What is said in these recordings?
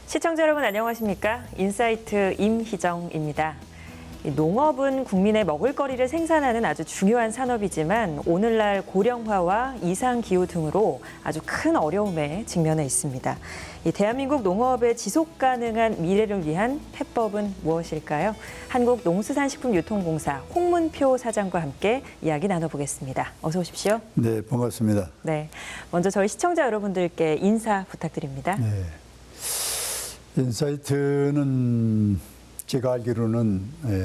시청자 여러분 안녕하십니까? 인사이트 임희정입니다. 농업은 국민의 먹을거리를 생산하는 아주 중요한 산업이지만 오늘날 고령화와 이상기후 등으로 아주 큰 어려움에 직면해 있습니다. 이 대한민국 농업의 지속가능한 미래를 위한 해법은 무엇일까요? 한국농수산식품유통공사 홍문표 사장과 함께 이야기 나눠보겠습니다. 어서 오십시오. 네, 반갑습니다. 네, 먼저 저희 시청자 여러분들께 인사 부탁드립니다. 네. 인사이트는 제가 알기로는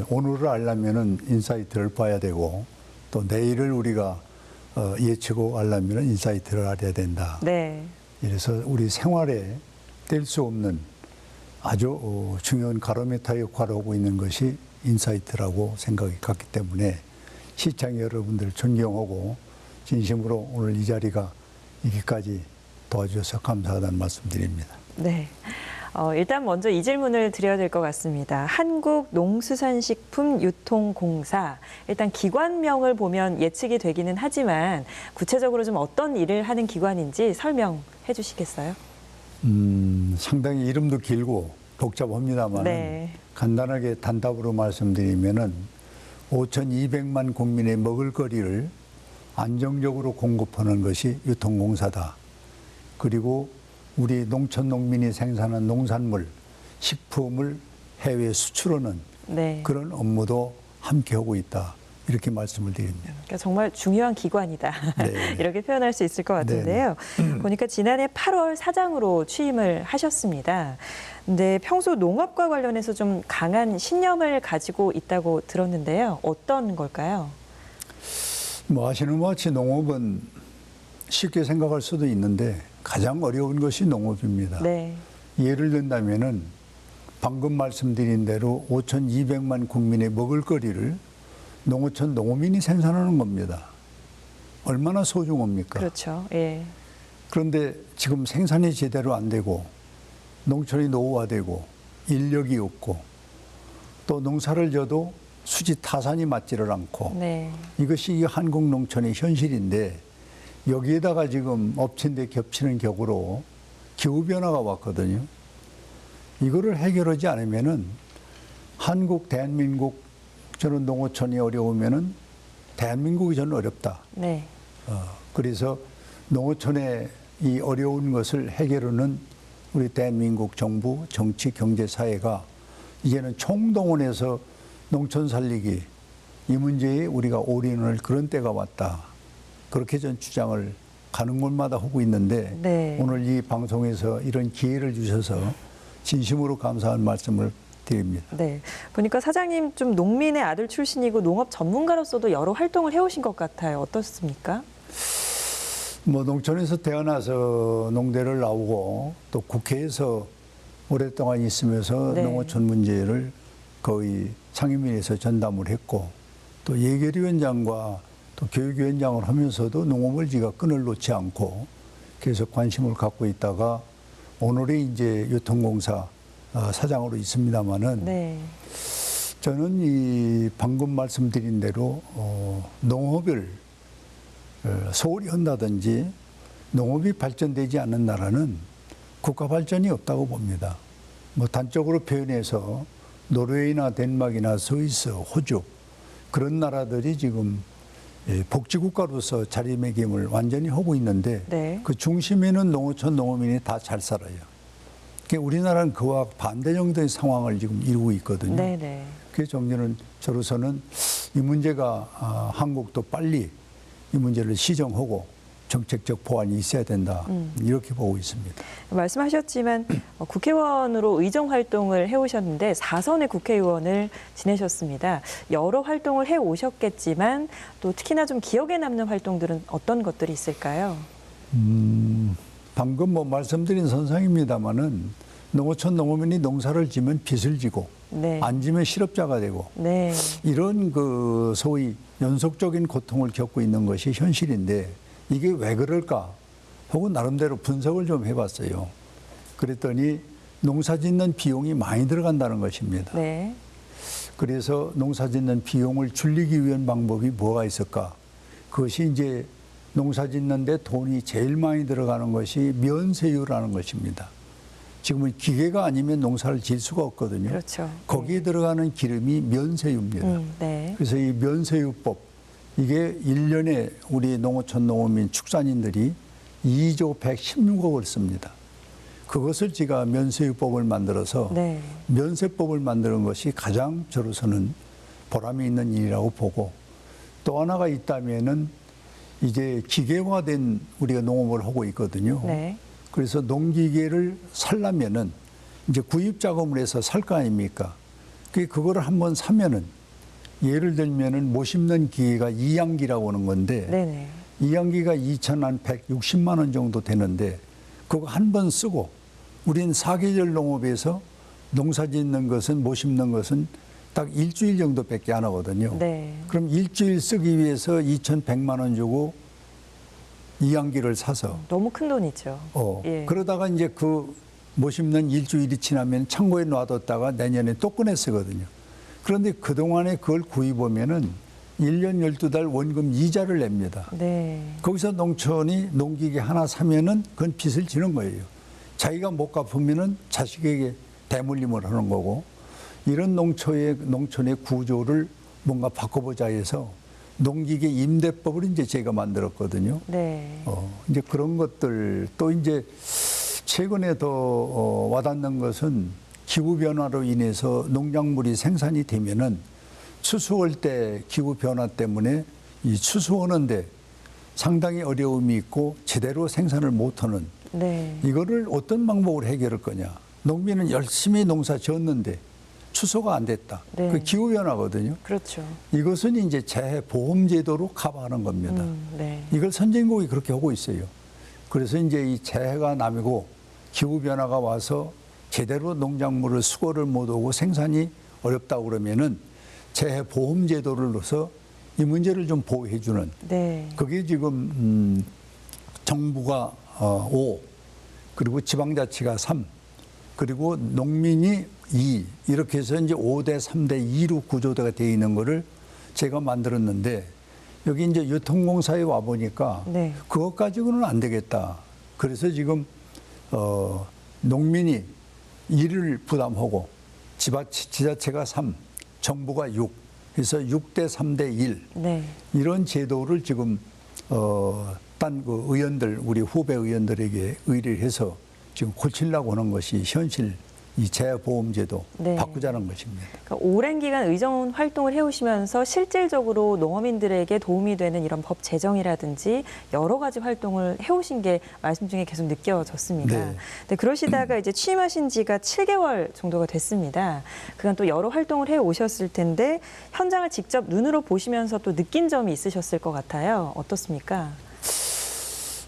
오늘을 알려면은 인사이트를 봐야 되고 또 내일을 우리가 예측하고 알려면은 인사이트를 알아야 된다. 네. 그래서 우리 생활에 뗄 수 없는 아주 중요한 가로미터 역할을 하고 있는 것이 인사이트라고 생각이 갔기 때문에 시청자 여러분들 존경하고 진심으로 오늘 이 자리가 이기까지 도와주셔서 감사하다는 말씀드립니다. 네. 일단 먼저 이 질문을 드려야 될 것 같습니다. 한국농수산식품유통공사, 일단 기관명을 보면 예측이 되기는 하지만 구체적으로 좀 어떤 일을 하는 기관인지 설명해 주시겠어요? 상당히 이름도 길고 복잡합니다만 네. 간단하게 단답으로 말씀드리면은 5,200만 국민의 먹을거리를 안정적으로 공급하는 것이 유통공사다. 그리고 우리 농촌 농민이 생산한 농산물, 식품을 해외 수출하는 네. 그런 업무도 함께 하고 있다. 이렇게 말씀을 드립니다. 그러니까 정말 중요한 기관이다. 네. 이렇게 표현할 수 있을 것 같은데요. 보니까 지난해 8월 사장으로 취임을 하셨습니다. 근데 평소 농업과 관련해서 좀 강한 신념을 가지고 있다고 들었는데요. 어떤 걸까요? 뭐 아시는 것 같이 농업은 쉽게 생각할 수도 있는데 가장 어려운 것이 농업입니다. 네. 예를 든다면은 방금 말씀드린 대로 5,200만 국민의 먹을거리를 농어촌 농민이 생산하는 겁니다. 얼마나 소중합니까? 그렇죠. 예. 그런데 지금 생산이 제대로 안 되고 농촌이 노후화되고 인력이 없고 또 농사를 져도 수지 타산이 맞지를 않고 네. 이것이 한국 농촌의 현실인데 여기에다가 지금 엎친 데 겹치는 격으로 기후변화가 왔거든요. 이거를 해결하지 않으면은 한국, 대한민국, 저는 농어촌이 어려우면은 대한민국이 저는 어렵다. 네. 그래서 농어촌의 이 어려운 것을 해결하는 우리 대한민국 정부, 정치, 경제, 사회가 이제는 총동원해서 농촌 살리기 이 문제에 우리가 올인할 그런 때가 왔다. 그렇게 전 주장을 가는 곳마다 하고 있는데 네. 오늘 이 방송에서 이런 기회를 주셔서 진심으로 감사한 말씀을 드립니다. 네. 보니까 사장님 좀 농민의 아들 출신이고 농업 전문가로서도 여러 활동을 해오신 것 같아요. 어떻습니까? 뭐 농촌에서 태어나서 농대를 나오고 또 국회에서 오랫동안 있으면서 네. 농어촌 문제를 거의 상임위에서 전담을 했고 또 예결위원장과 또 교육위원장을 하면서도 농업을 제가 끈을 놓지 않고 계속 관심을 갖고 있다가 오늘이 이제 유통공사 사장으로 있습니다마는 네. 저는 이 방금 말씀드린 대로 농업을 소홀히 한다든지 농업이 발전되지 않는 나라는 국가 발전이 없다고 봅니다. 뭐 단적으로 표현해서 노르웨이나 덴마크나 스위스, 호주 그런 나라들이 지금 복지국가로서 자리매김을 완전히 하고 있는데 네. 그 중심에는 농어촌 농어민이 다 잘 살아요. 그러니까 우리나라는 그와 반대정도의 상황을 지금 이루고 있거든요. 네네. 그래서 정리는 저로서는 이 문제가 한국도 빨리 이 문제를 시정하고 정책적 보완이 있어야 된다. 이렇게 보고 있습니다. 말씀하셨지만 국회의원으로 의정 활동을 해오셨는데 4선의 국회의원을 지내셨습니다. 여러 활동을 해오셨겠지만 또 특히나 좀 기억에 남는 활동들은 어떤 것들이 있을까요? 방금 뭐 말씀드린 선상입니다마는 농어촌 농어민이 농사를 지면 빚을 지고 네. 안 지면 실업자가 되고 네. 이런 그 소위 연속적인 고통을 겪고 있는 것이 현실인데 이게 왜 그럴까 하고 나름대로 분석을 좀 해봤어요. 그랬더니 농사 짓는 비용이 많이 들어간다는 것입니다. 네. 그래서 농사 짓는 비용을 줄이기 위한 방법이 뭐가 있을까? 그것이 이제 농사 짓는데 돈이 제일 많이 들어가는 것이 면세유라는 것입니다. 지금은 기계가 아니면 농사를 질 수가 없거든요. 그렇죠. 거기에 들어가는 기름이 면세유입니다. 네. 그래서 이 면세유법, 이게 1년에 우리 농어촌 농어민 축산인들이 2조 116억을 씁니다. 그것을 제가 면세유법을 만들어서 네. 면세법을 만드는 것이 가장 저로서는 보람이 있는 일이라고 보고, 또 하나가 있다면은 이제 기계화된 우리가 농업을 하고 있거든요. 네. 그래서 농기계를 살려면은 이제 구입 자금을 해서 살 거 아닙니까? 그거를 한번 사면은, 예를 들면은 못 심는 기계가 이양기라고 하는 건데, 네네. 이양기가 2,160만 원 정도 되는데, 그거 한 번 쓰고, 우린 사계절 농업에서 농사 짓는 것은, 못 심는 것은 딱 일주일 정도밖에 안 하거든요. 네. 그럼 일주일 쓰기 위해서 2,100만 원 주고 이양기를 사서, 너무 큰 돈이죠. 예. 그러다가 이제 그 못 심는 일주일이 지나면 창고에 놔뒀다가 내년에 또 꺼내 쓰거든요. 그런데 그동안에 그걸 구입하면은 1년 12달 원금 이자를 냅니다. 네. 거기서 농촌이 농기계 하나 사면은 그건 빚을 지는 거예요. 자기가 못 갚으면은 자식에게 대물림을 하는 거고, 이런 농촌의 구조를 뭔가 바꿔보자 해서 농기계 임대법을 이제 제가 만들었거든요. 네. 이제 그런 것들, 또 이제 최근에 더 와닿는 것은 기후 변화로 인해서 농작물이 생산이 되면은 추수할 때 기후 변화 때문에 이 추수하는데 상당히 어려움이 있고 제대로 생산을 못하는, 네. 이거를 어떤 방법으로 해결할 거냐. 농민은 열심히 농사 지었는데 추수가 안 됐다. 네. 그 기후 변화거든요. 그렇죠. 이것은 이제 재해 보험 제도로 커버하는 겁니다. 네. 이걸 선진국이 그렇게 하고 있어요. 그래서 이제 이 재해가 남이고 기후 변화가 와서 제대로 농작물을 수거를 못하고 생산이 어렵다고 그러면은 재해 보험 제도를 넣어서 이 문제를 좀 보호해주는. 네. 그게 지금 정부가 5, 그리고 지방자치가 3, 그리고 농민이 2, 이렇게 해서 이제 5대 3대 2로 구조가 되어 있는 거를 제가 만들었는데, 여기 이제 유통공사에 와 보니까 네. 그것 가지고는 안 되겠다. 그래서 지금 농민이 1을 부담하고 지자체가 3, 정부가 6, 그래서 6대 3대 1, 네. 이런 제도를 지금 딴 그 의원들, 우리 후배 의원들에게 의뢰를 해서 지금 고치려고 하는 것이 현실, 이 재해보험제도 네. 바꾸자는 것입니다. 그러니까 오랜 기간 의정 활동을 해오시면서 실질적으로 농어민들에게 도움이 되는 이런 법 제정이라든지 여러 가지 활동을 해오신 게 말씀 중에 계속 느껴졌습니다. 네. 근데 그러시다가 이제 취임하신 지가 7개월 정도가 됐습니다. 그간 또 여러 활동을 해오셨을 텐데 현장을 직접 눈으로 보시면서 또 느낀 점이 있으셨을 것 같아요. 어떻습니까?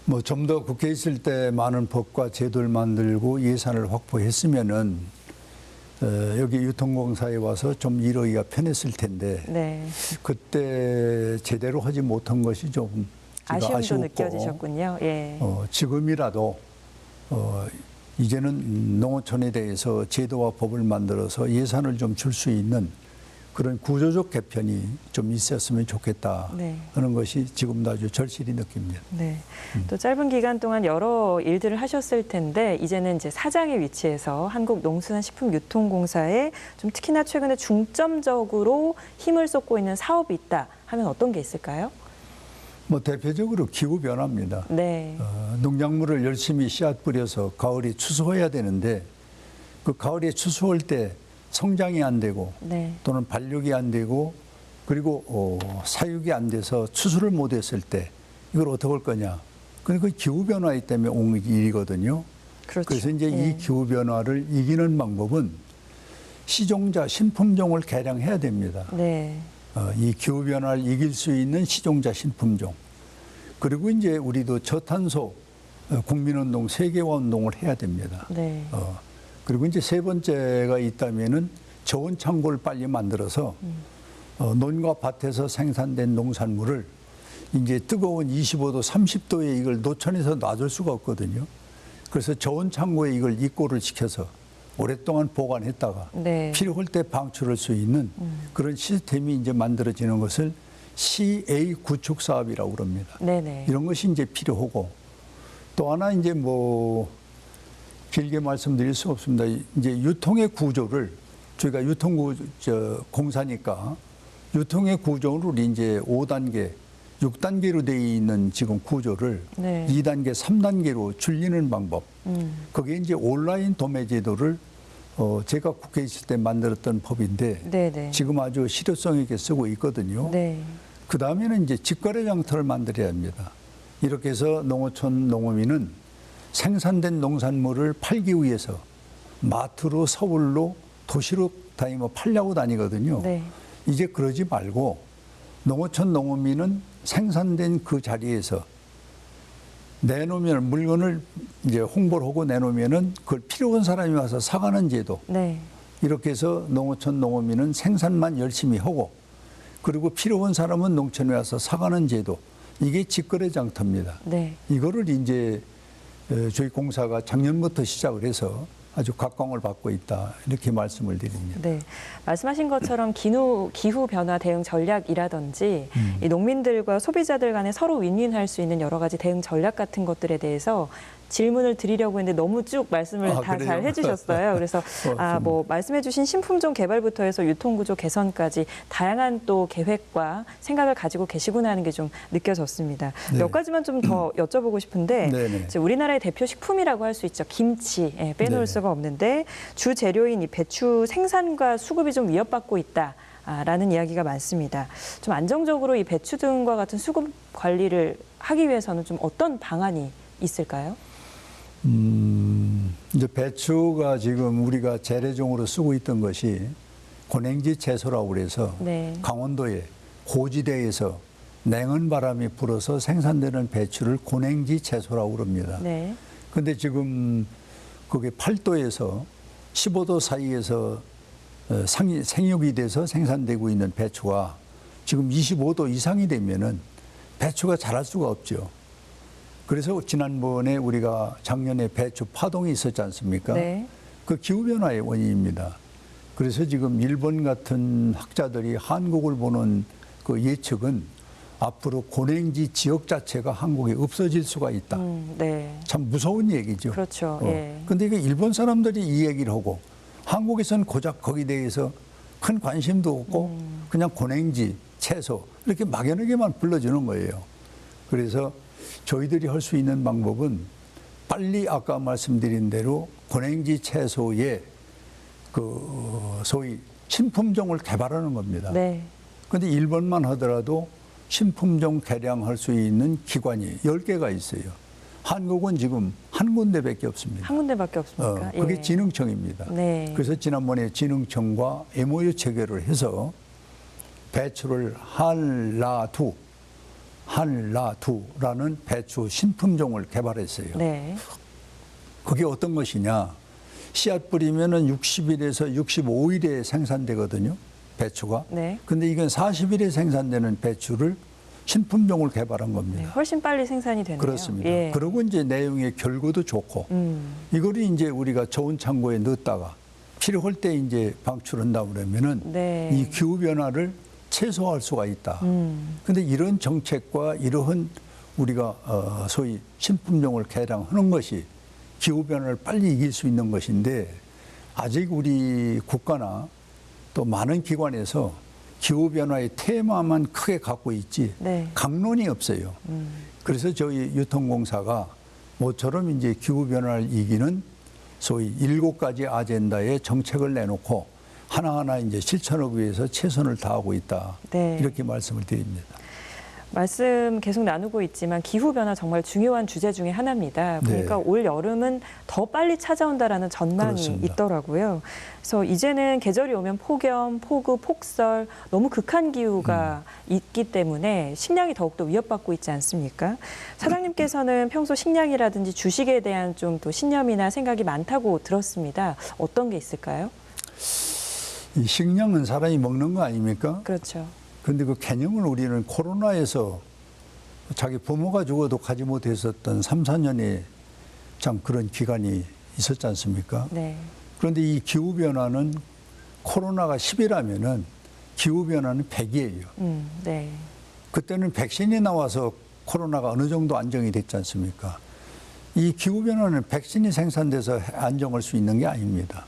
뭐 좀 더 국회에 있을 때 많은 법과 제도를 만들고 예산을 확보했으면은 여기 유통공사에 와서 좀 이러기가 편했을 텐데, 네. 그때 제대로 하지 못한 것이 조금 아쉬움도 아쉬웠고, 느껴지셨군요. 예. 지금이라도 이제는 농어촌에 대해서 제도와 법을 만들어서 예산을 좀 줄 수 있는 그런 구조적 개편이 좀 있었으면 좋겠다 네. 하는 것이 지금도 아주 절실히 느낍니다. 네. 또 짧은 기간 동안 여러 일들을 하셨을 텐데 이제는 이제 사장의 위치에서 한국농수산식품유통공사에 좀 특히나 최근에 중점적으로 힘을 쏟고 있는 사업이 있다 하면 어떤 게 있을까요? 뭐 대표적으로 기후 변화입니다. 네. 농작물을 열심히 씨앗 뿌려서 가을에 추수해야 되는데, 그 가을에 추수할 때 성장이 안 되고 네. 또는 발육이 안 되고 그리고 사육이 안 돼서 추수를 못했을 때 이걸 어떻게 할 거냐. 그러니까 기후 변화 때문에 온 일이거든요. 그렇죠. 그래서 이제 예. 이 기후 변화를 이기는 방법은 시종자 신품종을 개량해야 됩니다. 네. 이 기후 변화를 이길 수 있는 시종자 신품종. 그리고 이제 우리도 저탄소 국민운동, 세계화 운동을 해야 됩니다. 네. 그리고 이제 세 번째가 있다면은 저온 창고를 빨리 만들어서 논과 밭에서 생산된 농산물을 이제 뜨거운 25도, 30도에 이걸 노천에서 놔둘 수가 없거든요. 그래서 저온 창고에 이걸 입고를 시켜서 오랫동안 보관했다가 네. 필요할 때 방출할 수 있는 그런 시스템이 이제 만들어지는 것을 CA 구축 사업이라고 그럽니다. 네네. 이런 것이 이제 필요하고 또 하나 이제 뭐 길게 말씀드릴 수 없습니다. 이제 유통의 구조를 저희가 공사니까 유통의 구조를 이제 5단계, 6단계로 되어 있는 지금 구조를 네. 2단계, 3단계로 줄이는 방법. 그게 이제 온라인 도매 제도를 제가 국회에 있을 때 만들었던 법인데 네네. 지금 아주 실효성 있게 쓰고 있거든요. 네. 그 다음에는 이제 직거래 장터를 만들어야 합니다. 이렇게 해서 농어촌 농어민은 생산된 농산물을 팔기 위해서 마트로 서울로 도시로 다니며 팔려고 다니거든요. 네. 이제 그러지 말고 농어촌 농어민은 생산된 그 자리에서 내놓으면 물건을 이제 홍보를 하고 내놓으면은 그걸 필요 없는 사람이 와서 사가는 제도. 네. 이렇게 해서 농어촌 농어민은 생산만 열심히 하고 그리고 필요 없는 사람은 농촌에 와서 사가는 제도. 이게 직거래 장터입니다. 네. 이거를 이제 저희 공사가 작년부터 시작을 해서 아주 각광을 받고 있다. 이렇게 말씀을 드립니다. 네, 말씀하신 것처럼 기후 변화 대응 전략이라든지 이 농민들과 소비자들 간에 서로 윈윈할 수 있는 여러 가지 대응 전략 같은 것들에 대해서 질문을 드리려고 했는데 너무 쭉 말씀을 다 잘 해주셨어요. 그래서 뭐 말씀해주신 신품종 개발부터 해서 유통구조 개선까지 다양한 또 계획과 생각을 가지고 계시구나 하는 게 좀 느껴졌습니다. 네. 몇 가지만 좀 더 여쭤보고 싶은데 네네. 이제 우리나라의 대표 식품이라고 할 수 있죠. 김치 빼놓을 네. 수가 없는데 주 재료인 이 배추 생산과 수급이 좀 위협받고 있다. 라는 이야기가 많습니다. 좀 안정적으로 이 배추 등과 같은 수급 관리를 하기 위해서는 좀 어떤 방안이 있을까요? 이제 배추가 지금 우리가 재래종으로 쓰고 있던 것이 고냉지 채소라고 그래서 네. 강원도의 고지대에서 냉은 바람이 불어서 생산되는 배추를 고냉지 채소라고 그럽니다. 네. 근데 지금 그게 8도에서 15도 사이에서 생육이 돼서 생산되고 있는 배추가 지금 25도 이상이 되면은 배추가 자랄 수가 없죠. 그래서 지난번에 우리가 작년에 배추 파동이 있었지 않습니까? 네. 그 기후변화의 원인입니다. 그래서 지금 일본 같은 학자들이 한국을 보는 그 예측은 앞으로 고냉지 지역 자체가 한국에 없어질 수가 있다. 네. 참 무서운 얘기죠. 그렇죠. 예. 근데 이게 일본 사람들이 이 얘기를 하고 한국에서는 고작 거기에 대해서 큰 관심도 없고 그냥 고냉지, 채소 이렇게 막연하게만 불러주는 거예요. 그래서 저희들이 할 수 있는 방법은 빨리 아까 말씀드린 대로 고냉지 채소의 그 소위 신품종을 개발하는 겁니다. 네. 근데 일본만 하더라도 신품종 개량할 수 있는 기관이 10개가 있어요. 한국은 지금 한 군데밖에 없습니다. 한 군데밖에 없습니까? 그게 예. 진흥청입니다. 네. 그래서 지난번에 진흥청과 MOU 체결을 해서 배추를 한라두라는 배추 신품종을 개발했어요. 네. 그게 어떤 것이냐? 씨앗 뿌리면은 60일에서 65일에 생산되거든요. 배추가. 네. 근데 이건 40일에 생산되는 배추를 신품종을 개발한 네. 겁니다. 훨씬 빨리 생산이 되네요. 그렇습니다. 예. 그리고 이제 내용의 결과도 좋고 이거를 이제 우리가 좋은 창고에 넣었다가 필요할 때 이제 방출한다 그러면은 네. 이 기후 변화를 최소화할 수가 있다. 근데 이런 정책과 이러한 우리가 소위 신품종을 개량하는 것이 기후 변화를 빨리 이길 수 있는 것인데 아직 우리 국가나 또 많은 기관에서 기후 변화의 테마만 크게 갖고 있지 네. 강론이 없어요. 그래서 저희 유통공사가 모처럼 이제 기후 변화를 이기는 소위 7가지 아젠다의 정책을 내놓고 하나하나 이제 실천하기 위해서 최선을 다하고 있다. 네. 이렇게 말씀을 드립니다. 말씀 계속 나누고 있지만 기후변화 정말 중요한 주제 중에 하나입니다. 보니까 네. 올 여름은 더 빨리 찾아온다라는 전망이 그렇습니다. 있더라고요. 그래서 이제는 계절이 오면 폭염, 폭우, 폭설, 너무 극한 기후가 있기 때문에 식량이 더욱더 위협받고 있지 않습니까? 사장님께서는 평소 식량이라든지 주식에 대한 좀 또 신념이나 생각이 많다고 들었습니다. 어떤 게 있을까요? 이 식량은 사람이 먹는 거 아닙니까? 그렇죠. 그런데 그 개념을 우리는 코로나에서 자기 부모가 죽어도 가지 못했었던 3, 4년의 참 그런 기간이 있었지 않습니까? 네. 그런데 이 기후변화는 코로나가 10이라면은 기후변화는 100이에요. 네. 그때는 백신이 나와서 코로나가 어느 정도 안정이 됐지 않습니까? 이 기후변화는 백신이 생산돼서 안정할 수 있는 게 아닙니다.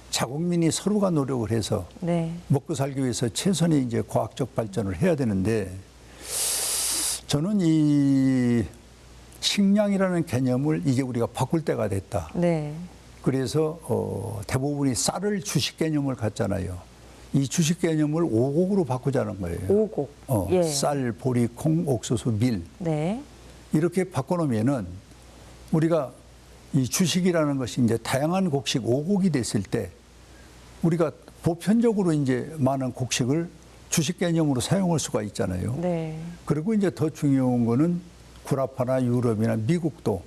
자국민이 서로가 노력을 해서 네. 먹고 살기 위해서 최선의 이제 과학적 발전을 해야 되는데 저는 이 식량이라는 개념을 이제 우리가 바꿀 때가 됐다. 네. 그래서 대부분이 쌀을 주식 개념을 갖잖아요. 이 주식 개념을 오곡으로 바꾸자는 거예요. 오곡. 예. 쌀, 보리, 콩, 옥수수, 밀 네. 이렇게 바꿔놓으면은 우리가 이 주식이라는 것이 이제 다양한 곡식 오곡이 됐을 때 우리가 보편적으로 이제 많은 곡식을 주식 개념으로 사용할 수가 있잖아요. 네. 그리고 이제 더 중요한 거는 구라파나 유럽이나 미국도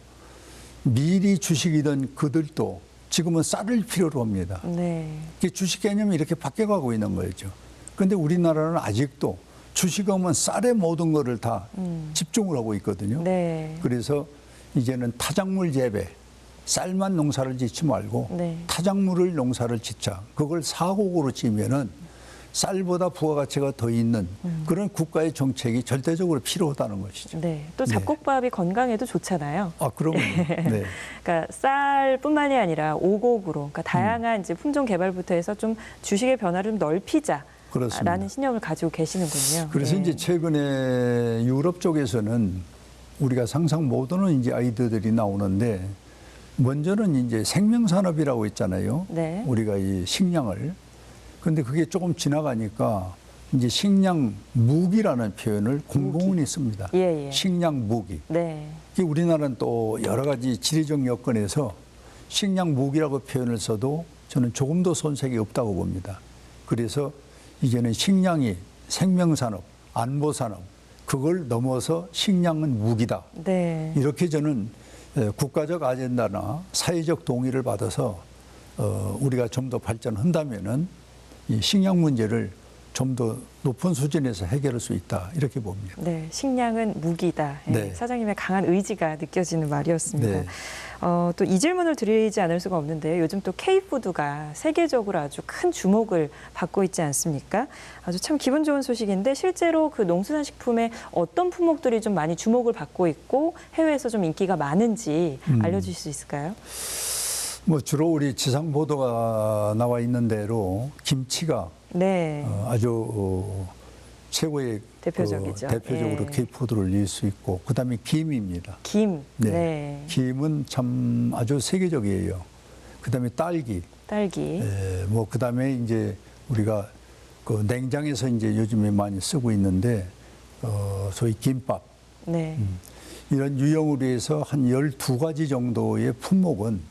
밀이 주식이던 그들도 지금은 쌀을 필요로 합니다. 네. 주식 개념이 이렇게 바뀌어가고 있는 거죠. 그런데 우리나라는 아직도 주식하면 쌀의 모든 거를 다 집중을 하고 있거든요. 네. 그래서 이제는 타작물 재배, 쌀만 농사를 짓지 말고 네. 타작물을 농사를 짓자. 그걸 사곡으로 지으면은 쌀보다 부가가치가 더 있는 그런 국가의 정책이 절대적으로 필요하다는 것이죠. 네. 또 잡곡밥이 건강에도 좋잖아요. 아, 그럼요. 네. 그러니까 쌀뿐만이 아니라 오곡으로, 그러니까 다양한 이제 품종 개발부터 해서 좀 주식의 변화를 좀 넓히자. 그렇습니다. 라는 신념을 가지고 계시는군요. 그래서 네. 이제 최근에 유럽 쪽에서는 우리가 상상 못하는 이제 아이디어들이 나오는데 먼저는 이제 생명산업이라고 있잖아요. 네. 우리가 이 식량을. 근데 그게 조금 지나가니까 이제 식량 무기라는 표현을 공공연히 씁니다. 예, 예. 식량 무기. 네. 우리나라는 또 여러 가지 지리적 여건에서 식량 무기라고 표현을 써도 저는 조금도 손색이 없다고 봅니다. 그래서 이제는 식량이 생명산업, 안보산업, 그걸 넘어서 식량은 무기다. 네. 이렇게 저는 국가적 아젠다나 사회적 동의를 받아서 우리가 좀 더 발전한다면은 이 식량 문제를 좀 더 높은 수준에서 해결할 수 있다. 이렇게 봅니다. 네, 식량은 무기다. 예, 네. 사장님의 강한 의지가 느껴지는 말이었습니다. 네. 또 이 질문을 드리지 않을 수가 없는데요. 요즘 또 K푸드가 세계적으로 아주 큰 주목을 받고 있지 않습니까? 아주 참 기분 좋은 소식인데 실제로 그 농수산식품의 어떤 품목들이 좀 많이 주목을 받고 있고 해외에서 좀 인기가 많은지 알려주실 수 있을까요? 뭐 주로 우리 지상 보도가 나와 있는 대로 김치가 네. 아주 최고의 대표적이죠. 대표적으로 예. K푸드를 낼 수 있고 그다음에 김입니다. 김. 네. 네. 김은 참 아주 세계적이에요. 그다음에 딸기. 딸기. 뭐 그다음에 이제 우리가 그 냉장에서 이제 요즘에 많이 쓰고 있는데 소위 김밥. 네. 이런 유형으로 해서 한 12가지 정도의 품목은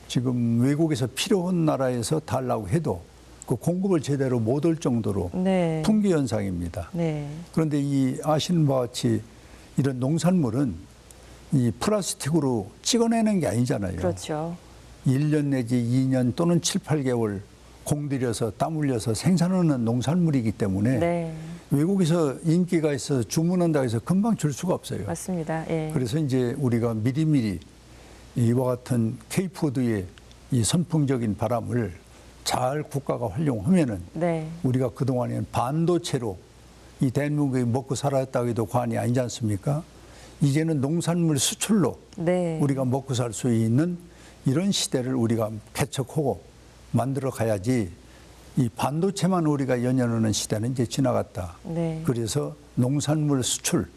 지금 외국에서 필요한 나라에서 달라고 해도 그 공급을 제대로 못 할 정도로 네. 풍기 현상입니다. 네. 그런데 이 아시는 바와 같이 이런 농산물은 이 플라스틱으로 찍어내는 게 아니잖아요. 그렇죠. 1년 내지 2년 또는 7, 8개월 공들여서 땀 흘려서 생산하는 농산물이기 때문에 네. 외국에서 인기가 있어서 주문한다고 해서 금방 줄 수가 없어요. 맞습니다. 예. 그래서 이제 우리가 미리미리 이와 같은 K푸드의 이 선풍적인 바람을 잘 국가가 활용하면은 네. 우리가 그동안에는 반도체로 이 대한민국이 먹고 살았다고 해도 과언이 아니지 않습니까? 이제는 농산물 수출로 네. 우리가 먹고 살 수 있는 이런 시대를 우리가 개척하고 만들어 가야지 이 반도체만 우리가 연연하는 시대는 이제 지나갔다. 네. 그래서 농산물 수출,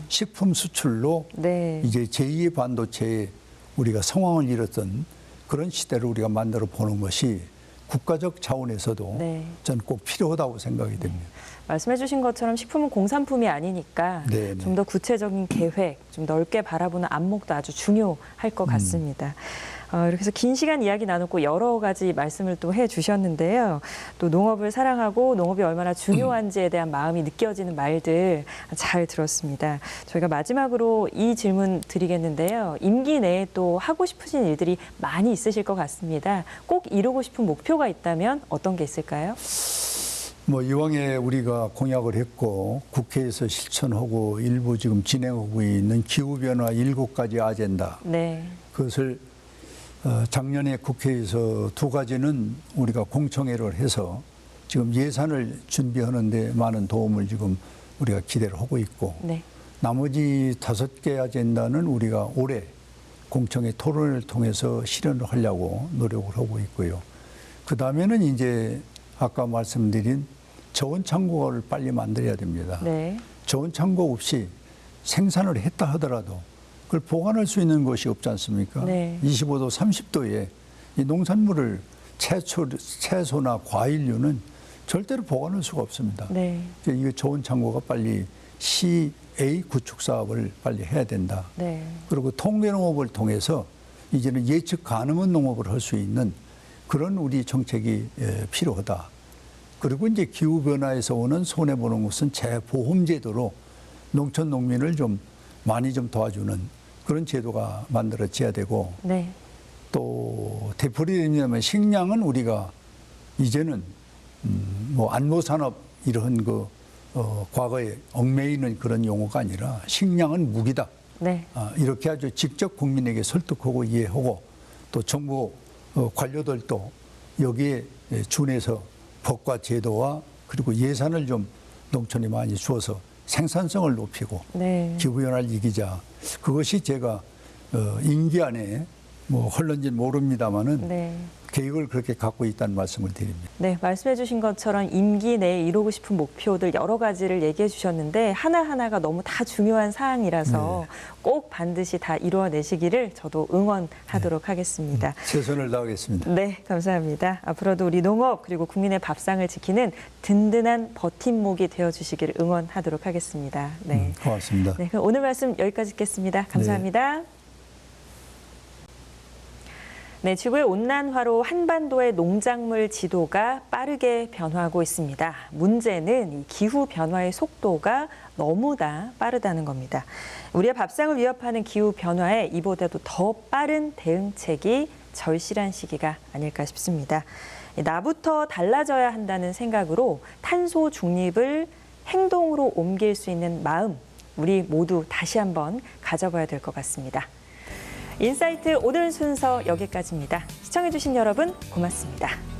식품 수출로 네. 이제 제2의 반도체에 우리가 성황을 이뤘던 그런 시대를 우리가 만들어 보는 것이 국가적 차원에서도 네. 저는 꼭 필요하다고 생각이 됩니다. 말씀해 주신 것처럼 식품은 공산품이 아니니까 네, 네. 좀 더 구체적인 계획, 좀 넓게 바라보는 안목도 아주 중요할 것 같습니다. 이렇게 해서 긴 시간 이야기 나누고 여러 가지 말씀을 또 해주셨는데요. 또 농업을 사랑하고 농업이 얼마나 중요한지에 대한 마음이 느껴지는 말들 잘 들었습니다. 저희가 마지막으로 이 질문 드리겠는데요. 임기 내에 또 하고 싶으신 일들이 많이 있으실 것 같습니다. 꼭 이루고 싶은 목표가 있다면 어떤 게 있을까요? 뭐 이왕에 우리가 공약을 했고 국회에서 실천하고 일부 지금 진행하고 있는 기후변화 7가지 아젠다. 네. 그것을 작년에 국회에서 2가지는 우리가 공청회를 해서 지금 예산을 준비하는데 많은 도움을 지금 우리가 기대를 하고 있고 네. 나머지 5개 아젠다는 우리가 올해 공청회 토론을 통해서 실현을 하려고 노력을 하고 있고요. 그 다음에는 이제 아까 말씀드린 저온 창고를 빨리 만들어야 됩니다. 네. 저온 창고 없이 생산을 했다 하더라도 그걸 보관할 수 있는 것이 없지 않습니까? 네. 25도, 30도에 이 농산물을 채소나 과일류는 절대로 보관할 수가 없습니다. 네. 이거 저온 창고가 빨리 CA 구축 사업을 빨리 해야 된다. 네. 그리고 통계 농업을 통해서 이제는 예측 가능한 농업을 할 수 있는 그런 우리 정책이 필요하다. 그리고 이제 기후 변화에서 오는 손해 보는 것은 재보험 제도로 농촌 농민을 좀 많이 좀 도와주는 그런 제도가 만들어져야 되고 네. 또 되풀이되면 식량은 우리가 이제는 뭐 안모산업 이런 과거에 얽매이는 그런 용어가 아니라 식량은 무기다. 네. 이렇게 아주 직접 국민에게 설득하고 이해하고 또 정부 관료들도 여기에 준해서 법과 제도와 그리고 예산을 좀 농촌에 많이 주어서 생산성을 높이고 네. 기후변화를 이기자. 그것이 제가 임기 안에 뭐 헐런지는 모릅니다마는 네. 계획을 그렇게 갖고 있다는 말씀을 드립니다. 네, 말씀해 주신 것처럼 임기 내에 이루고 싶은 목표들 여러 가지를 얘기해 주셨는데 하나하나가 너무 다 중요한 사항이라서 꼭 반드시 다 이루어내시기를 저도 응원하도록 하겠습니다. 최선을 다하겠습니다. 네, 감사합니다. 앞으로도 우리 농업 그리고 국민의 밥상을 지키는 든든한 버팀목이 되어주시기를 응원하도록 하겠습니다. 네, 고맙습니다. 네, 그럼 오늘 말씀 여기까지 듣겠습니다. 감사합니다. 네, 지구의 온난화로 한반도의 농작물 지도가 빠르게 변화하고 있습니다. 문제는 이 기후 변화의 속도가 너무나 빠르다는 겁니다. 우리의 밥상을 위협하는 기후 변화에 이보다도 더 빠른 대응책이 절실한 시기가 아닐까 싶습니다. 나부터 달라져야 한다는 생각으로 탄소 중립을 행동으로 옮길 수 있는 마음, 우리 모두 다시 한번 가져봐야 될 것 같습니다. 인사이트 오늘 순서 여기까지입니다. 시청해주신 여러분 고맙습니다.